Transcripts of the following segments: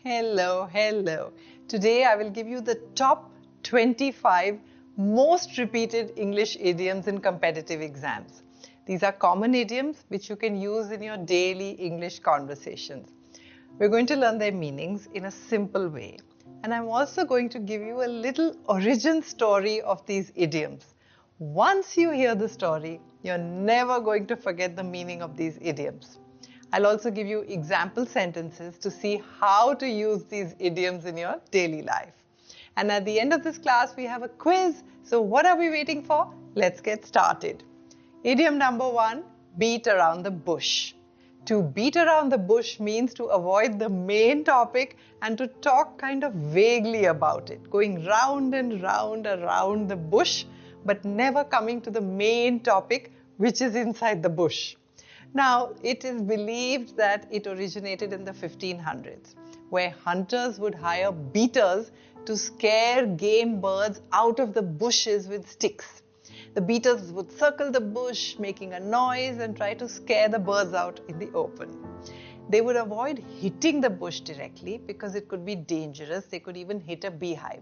Hello, hello. Today I will give you the top 25 most repeated English idioms in competitive exams. These are common idioms which you can use in your daily English conversations. We're going to learn their meanings in a simple way. And I'm also going to give you a little origin story of these idioms. Once you hear the story, you're never going to forget the meaning of these idioms. I'll also give you example sentences to see how to use these idioms in your daily life. And at the end of this class, we have a quiz. So what are we waiting for? Let's get started. Idiom number 1, beat around the bush. To beat around the bush means to avoid the main topic and to talk kind of vaguely about it, going round and round around the bush, but never coming to the main topic, which is inside the bush. Now, it is believed that it originated in the 1500s, where hunters would hire beaters to scare game birds out of the bushes with sticks. The beaters would circle the bush, making a noise and try to scare the birds out in the open. They would avoid hitting the bush directly because it could be dangerous. They could even hit a beehive.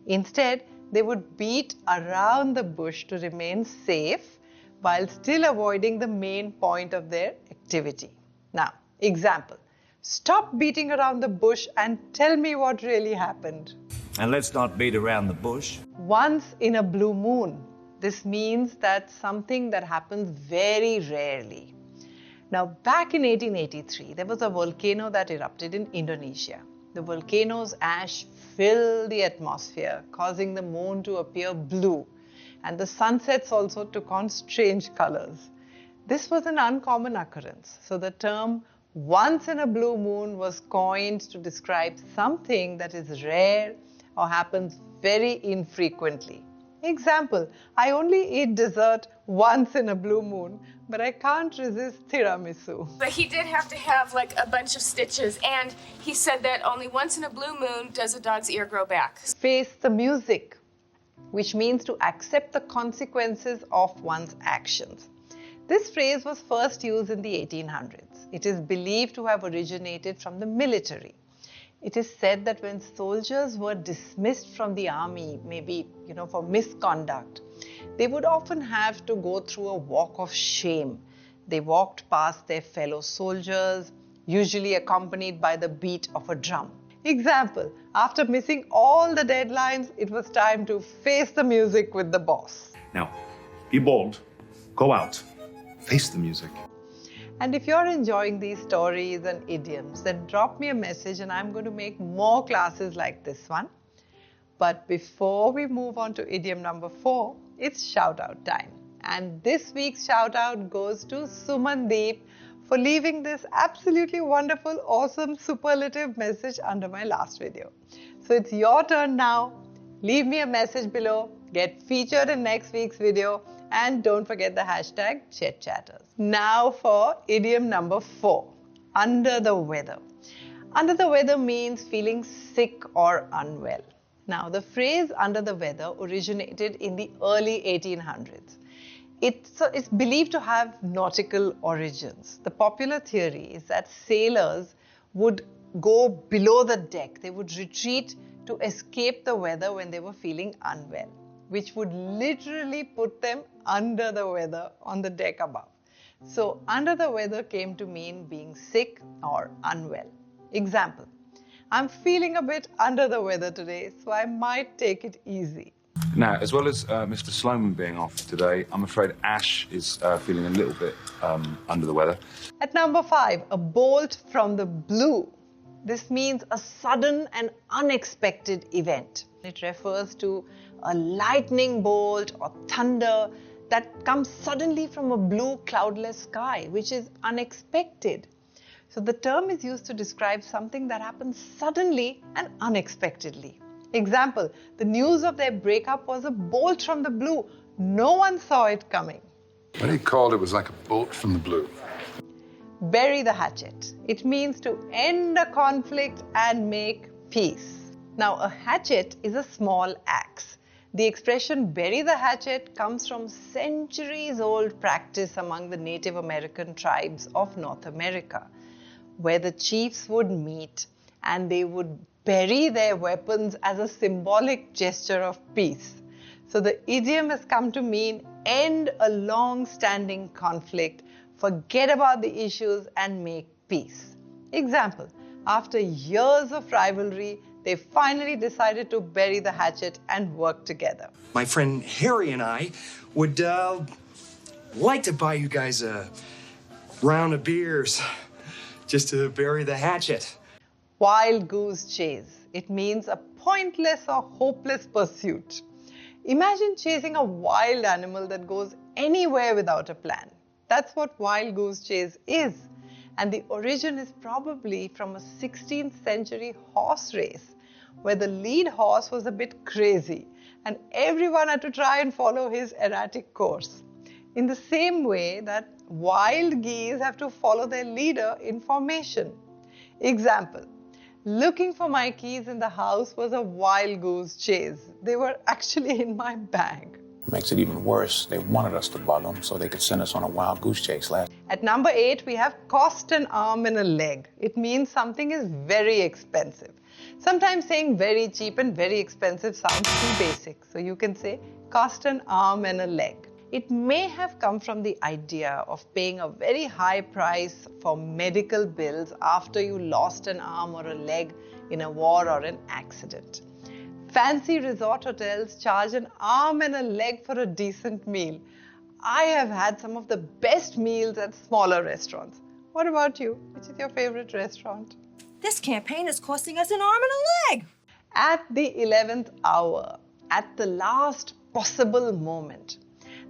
Instead, they would beat around the bush to remain safe while still avoiding the main point of their activity. Now, example. Stop beating around the bush and tell me what really happened. And let's not beat around the bush. Once in a blue moon. This means that something that happens very rarely. Now, back in 1883, there was a volcano that erupted in Indonesia. The volcano's ash filled the atmosphere, causing the moon to appear blue. And the sunsets also took on strange colors. This was an uncommon occurrence. So the term once in a blue moon was coined to describe something that is rare or happens very infrequently. Example, I only eat dessert once in a blue moon, but I can't resist tiramisu. But he did have to have like a bunch of stitches, and he said that only once in a blue moon does a dog's ear grow back. Face the music, which means to accept the consequences of one's actions. This phrase was first used in the 1800s. It is believed to have originated from the military. It is said that when soldiers were dismissed from the army, maybe for misconduct, they would often have to go through a walk of shame. They walked past their fellow soldiers, usually accompanied by the beat of a drum. Example, after missing all the deadlines, it was time to face the music with the boss. Now, be bold, go out, face the music. And if you're enjoying these stories and idioms, then drop me a message and I'm going to make more classes like this one. But before we move on to idiom number 4, it's shout out time. And this week's shout out goes to Sumandeep for leaving this absolutely wonderful, awesome, superlative message under my last video. So it's your turn now. Leave me a message below, get featured in next week's video, and don't forget the hashtag ChetChatters. Now for idiom number 4, under the weather. Under the weather means feeling sick or unwell. Now the phrase under the weather originated in the early 1800s. It's believed to have nautical origins. The popular theory is that sailors would go below the deck. They would retreat to escape the weather when they were feeling unwell, which would literally put them under the weather on the deck above. So under the weather came to mean being sick or unwell. Example, I'm feeling a bit under the weather today, so I might take it easy. Now, as well as Mr. Sloman being off today, I'm afraid Ash is feeling a little bit under the weather. At number 5, a bolt from the blue. This means a sudden and unexpected event. It refers to a lightning bolt or thunder that comes suddenly from a blue cloudless sky, which is unexpected. So the term is used to describe something that happens suddenly and unexpectedly. Example, the news of their breakup was a bolt from the blue. No one saw it coming. When he called, it was like a bolt from the blue. Bury the hatchet. It means to end a conflict and make peace. Now, a hatchet is a small axe. The expression bury the hatchet comes from centuries-old practice among the Native American tribes of North America, where the chiefs would meet and they would bury their weapons as a symbolic gesture of peace. So the idiom has come to mean end a long-standing conflict, forget about the issues and make peace. Example, after years of rivalry, they finally decided to bury the hatchet and work together. My friend Harry and I would like to buy you guys a round of beers just to bury the hatchet. Wild goose chase. It means a pointless or hopeless pursuit. Imagine chasing a wild animal that goes anywhere without a plan. That's what wild goose chase is. And the origin is probably from a 16th century horse race where the lead horse was a bit crazy and everyone had to try and follow his erratic course. In the same way that wild geese have to follow their leader in formation. Example, looking for my keys in the house was a wild goose chase. They were actually in my bag. Makes it even worse. They wanted us to bug them so they could send us on a wild goose chase last. At number 8, we have cost an arm and a leg. It means something is very expensive. Sometimes saying very cheap and very expensive sounds too basic. So you can say cost an arm and a leg. It may have come from the idea of paying a very high price for medical bills after you lost an arm or a leg in a war or an accident. Fancy resort hotels charge an arm and a leg for a decent meal. I have had some of the best meals at smaller restaurants. What about you? Which is your favorite restaurant? This campaign is costing us an arm and a leg. At the 11th hour, at the last possible moment.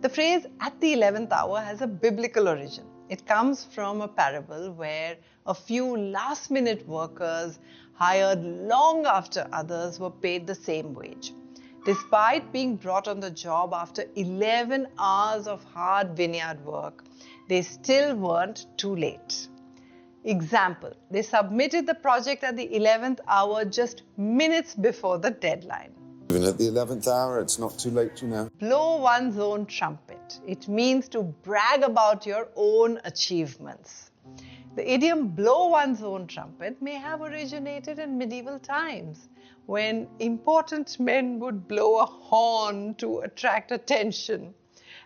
The phrase at the 11th hour has a biblical origin. It comes from a parable where a few last-minute workers hired long after others were paid the same wage. Despite being brought on the job after 11 hours of hard vineyard work, they still weren't too late. Example, they submitted the project at the 11th hour just minutes before the deadline. Even at the 11th hour, it's not too late, you know. Blow one's own trumpet. It means to brag about your own achievements. The idiom blow one's own trumpet may have originated in medieval times when important men would blow a horn to attract attention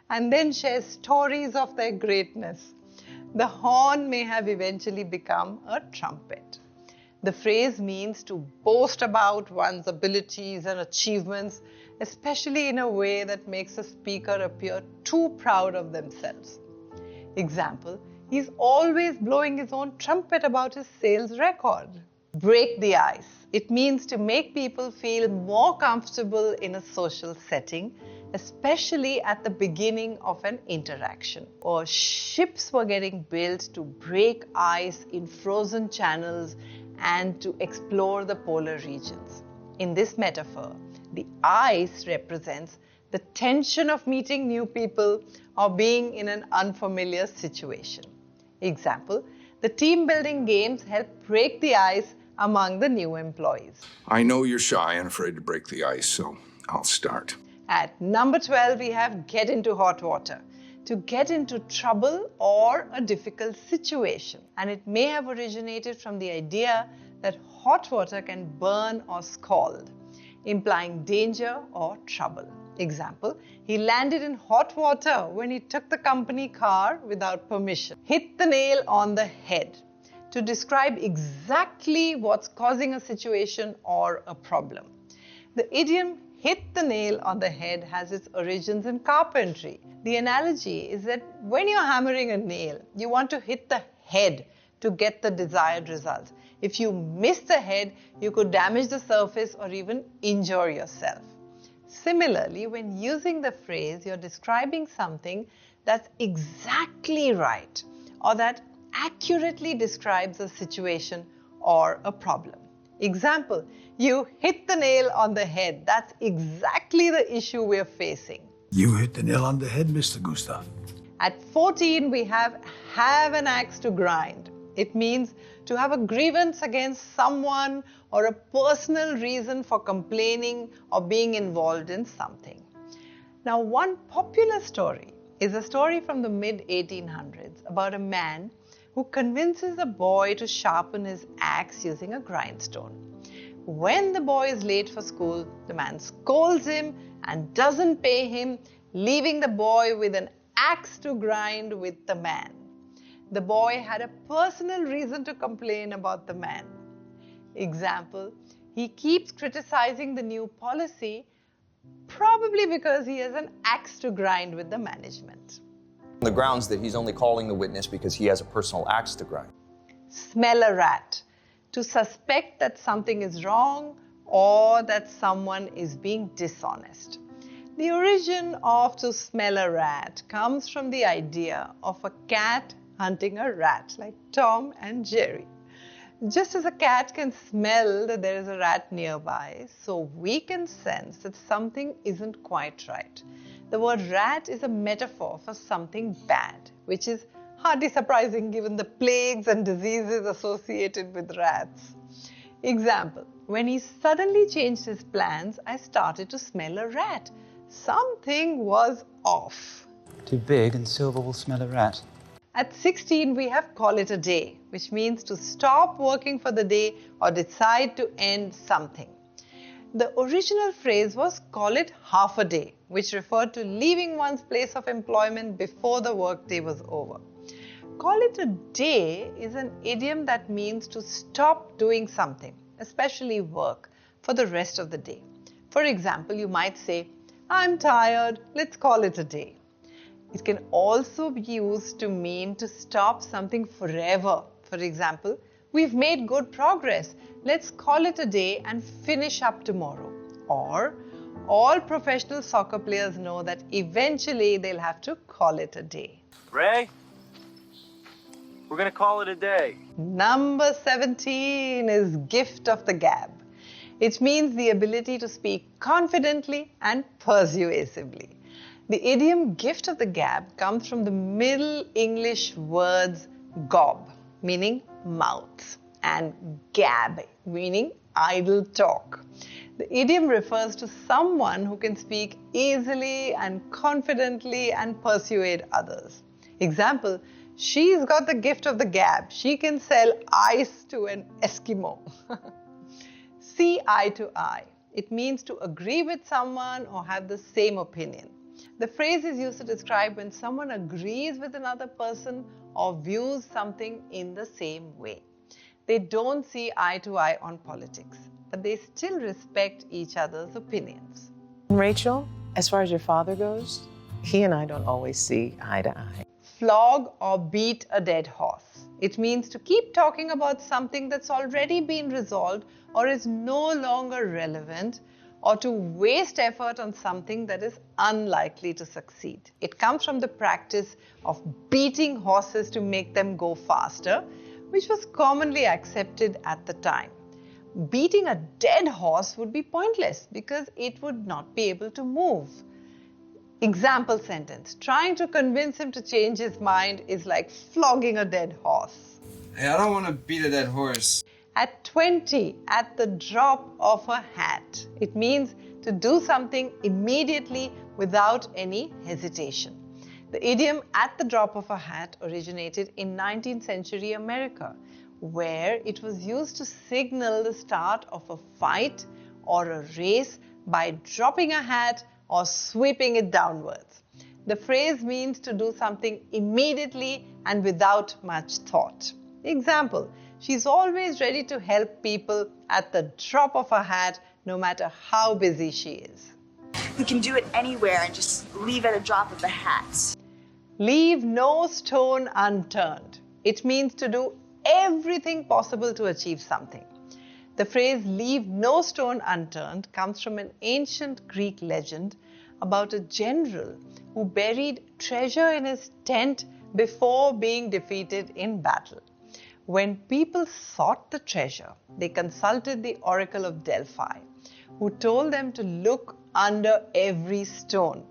and then share stories of their greatness. The horn may have eventually become a trumpet. The phrase means to boast about one's abilities and achievements, especially in a way that makes a speaker appear too proud of themselves. Example, he's always blowing his own trumpet about his sales record. Break the ice. It means to make people feel more comfortable in a social setting, especially at the beginning of an interaction. Or ships were getting built to break ice in frozen channels and to explore the polar regions. In this metaphor, the ice represents the tension of meeting new people or being in an unfamiliar situation. Example, the team building games help break the ice among the new employees. I know you're shy and afraid to break the ice, so I'll start. At number 12, we have get into hot water. To get into trouble or a difficult situation. And it may have originated from the idea that hot water can burn or scald, implying danger or trouble. Example, he landed in hot water when he took the company car without permission. Hit the nail on the head. To describe exactly what's causing a situation or a problem. The idiom hit the nail on the head has its origins in carpentry. The analogy is that when you're hammering a nail, you want to hit the head to get the desired result. If you miss the head, you could damage the surface or even injure yourself. Similarly, when using the phrase, you're describing something that's exactly right or that accurately describes a situation or a problem. Example, you hit the nail on the head. That's exactly the issue we're facing. You hit the nail on the head, Mr. Gustav. At 14, we have an axe to grind. It means to have a grievance against someone or a personal reason for complaining or being involved in something. Now, one popular story is a story from the mid-1800s about a man who convinces a boy to sharpen his axe using a grindstone. When the boy is late for school, the man scolds him and doesn't pay him, leaving the boy with an axe to grind with the man. The boy had a personal reason to complain about the man. Example, he keeps criticizing the new policy, probably because he has an axe to grind with the management. On the grounds that he's only calling the witness because he has a personal axe to grind. Smell a rat, to suspect that something is wrong or that someone is being dishonest. The origin of to smell a rat comes from the idea of a cat hunting a rat, like Tom and Jerry. Just as a cat can smell that there is a rat nearby, so we can sense that something isn't quite right. The word rat is a metaphor for something bad, which is hardly surprising given the plagues and diseases associated with rats. Example, when he suddenly changed his plans, I started to smell a rat. Something was off. Too big and Silver will smell a rat. At 16, we have call it a day, which means to stop working for the day or decide to end something. The original phrase was call it half a day, which referred to leaving one's place of employment before the workday was over. Call it a day is an idiom that means to stop doing something, especially work, for the rest of the day. For example, you might say, I'm tired, let's call it a day. It can also be used to mean to stop something forever. For example, we've made good progress. Let's call it a day and finish up tomorrow. Or, all professional soccer players know that eventually they'll have to call it a day. Ray, we're going to call it a day. Number 17 is gift of the gab. It means the ability to speak confidently and persuasively. The idiom gift of the gab comes from the Middle English words gob, meaning mouth, and gab, meaning idle talk. The idiom refers to someone who can speak easily and confidently and persuade others. Example, she's got the gift of the gab. She can sell ice to an Eskimo. See eye to eye. It means to agree with someone or have the same opinion. The phrase is used to describe when someone agrees with another person or views something in the same way. They don't see eye to eye on politics, but they still respect each other's opinions. Rachel, as far as your father goes, he and I don't always see eye to eye. Flog or beat a dead horse. It means to keep talking about something that's already been resolved or is no longer relevant, or to waste effort on something that is unlikely to succeed. It comes from the practice of beating horses to make them go faster, which was commonly accepted at the time. Beating a dead horse would be pointless because it would not be able to move. Example sentence, trying to convince him to change his mind is like flogging a dead horse. Hey, I don't want to beat a dead horse. At 20, at the drop of a hat. It means to do something immediately without any hesitation. The idiom at the drop of a hat originated in 19th century America, where it was used to signal the start of a fight or a race by dropping a hat or sweeping it downwards. The phrase means to do something immediately and without much thought. Example, she's always ready to help people at the drop of a hat, no matter how busy she is. We can do it anywhere and just leave at a drop of the hat. Leave no stone unturned. It means to do everything possible to achieve something. The phrase leave no stone unturned comes from an ancient Greek legend about a general who buried treasure in his tent before being defeated in battle. When people sought the treasure, they consulted the oracle of Delphi, who told them to look under every stone.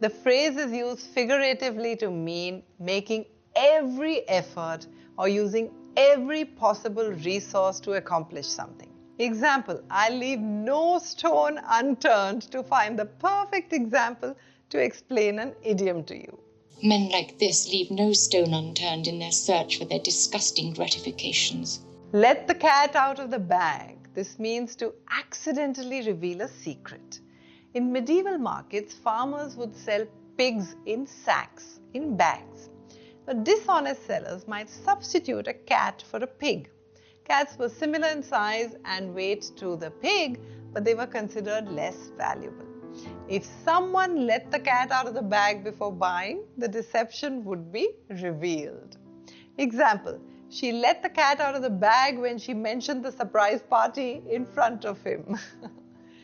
The phrase is used figuratively to mean making every effort or using every possible resource to accomplish something. Example, I leave no stone unturned to find the perfect example to explain an idiom to you. Men like this leave no stone unturned in their search for their disgusting gratifications. Let the cat out of the bag. This means to accidentally reveal a secret. In medieval markets, farmers would sell pigs in sacks, in bags. The dishonest sellers might substitute a cat for a pig. Cats were similar in size and weight to the pig, but they were considered less valuable. If someone let the cat out of the bag before buying, the deception would be revealed. Example, she let the cat out of the bag when she mentioned the surprise party in front of him.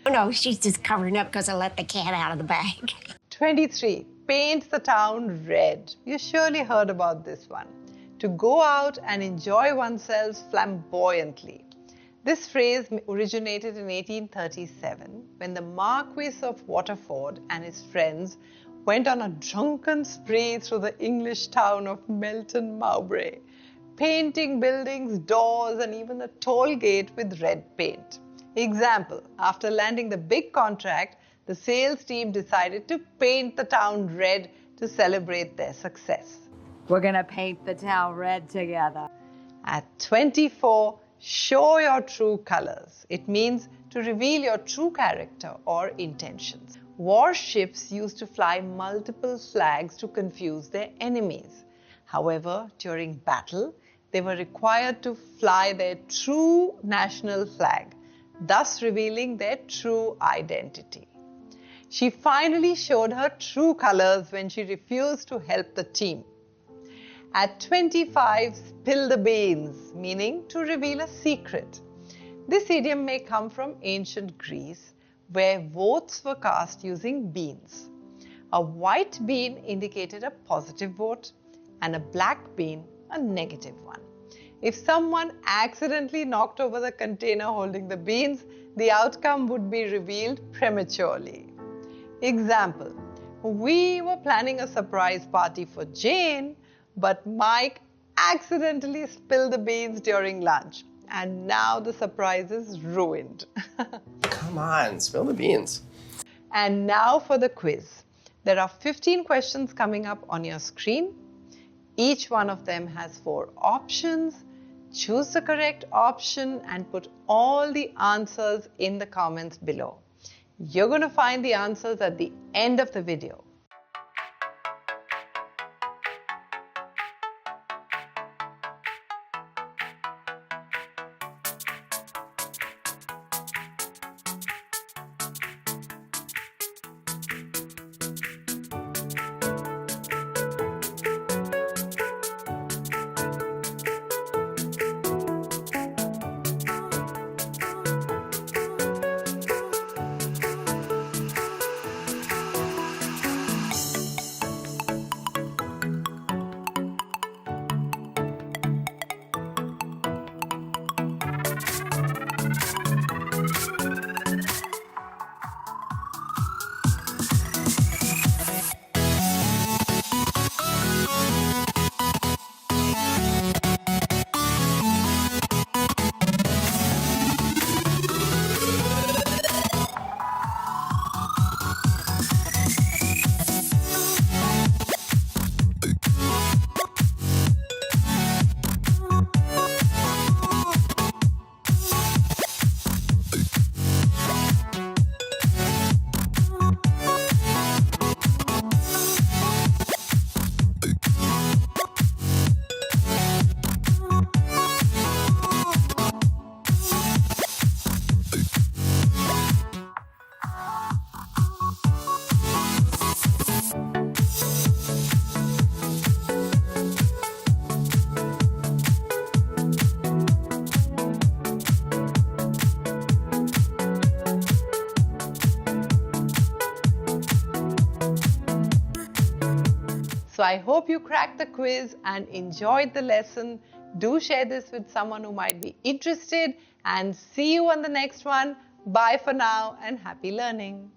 No, she's just covering up because I let the cat out of the bag. 23. Paint the town red. You surely heard about this one. To go out and enjoy oneself flamboyantly. This phrase originated in 1837 when the Marquis of Waterford and his friends went on a drunken spree through the English town of Melton Mowbray, painting buildings, doors and even the toll gate with red paint. Example, after landing the big contract, the sales team decided to paint the town red to celebrate their success. We're gonna paint the town red together. At 24, show your true colors. It means to reveal your true character or intentions. Warships used to fly multiple flags to confuse their enemies. However, during battle, they were required to fly their true national flag, thus revealing their true identity. She finally showed her true colors when she refused to help the team. At 25, spill the beans, meaning to reveal a secret. This idiom may come from ancient Greece, where votes were cast using beans. A white bean indicated a positive vote and a black bean a negative one. If someone accidentally knocked over the container holding the beans, the outcome would be revealed prematurely. Example, we were planning a surprise party for Jane, but Mike accidentally spilled the beans during lunch, and now the surprise is ruined. Come on, spill the beans. And now for the quiz. There are 15 questions coming up on your screen. Each one of them has 4 options. Choose the correct option and put all the answers in the comments below. You're going to find the answers at the end of the video. So I hope you cracked the quiz and enjoyed the lesson. Do share this with someone who might be interested, and see you on the next one. Bye for now and happy learning.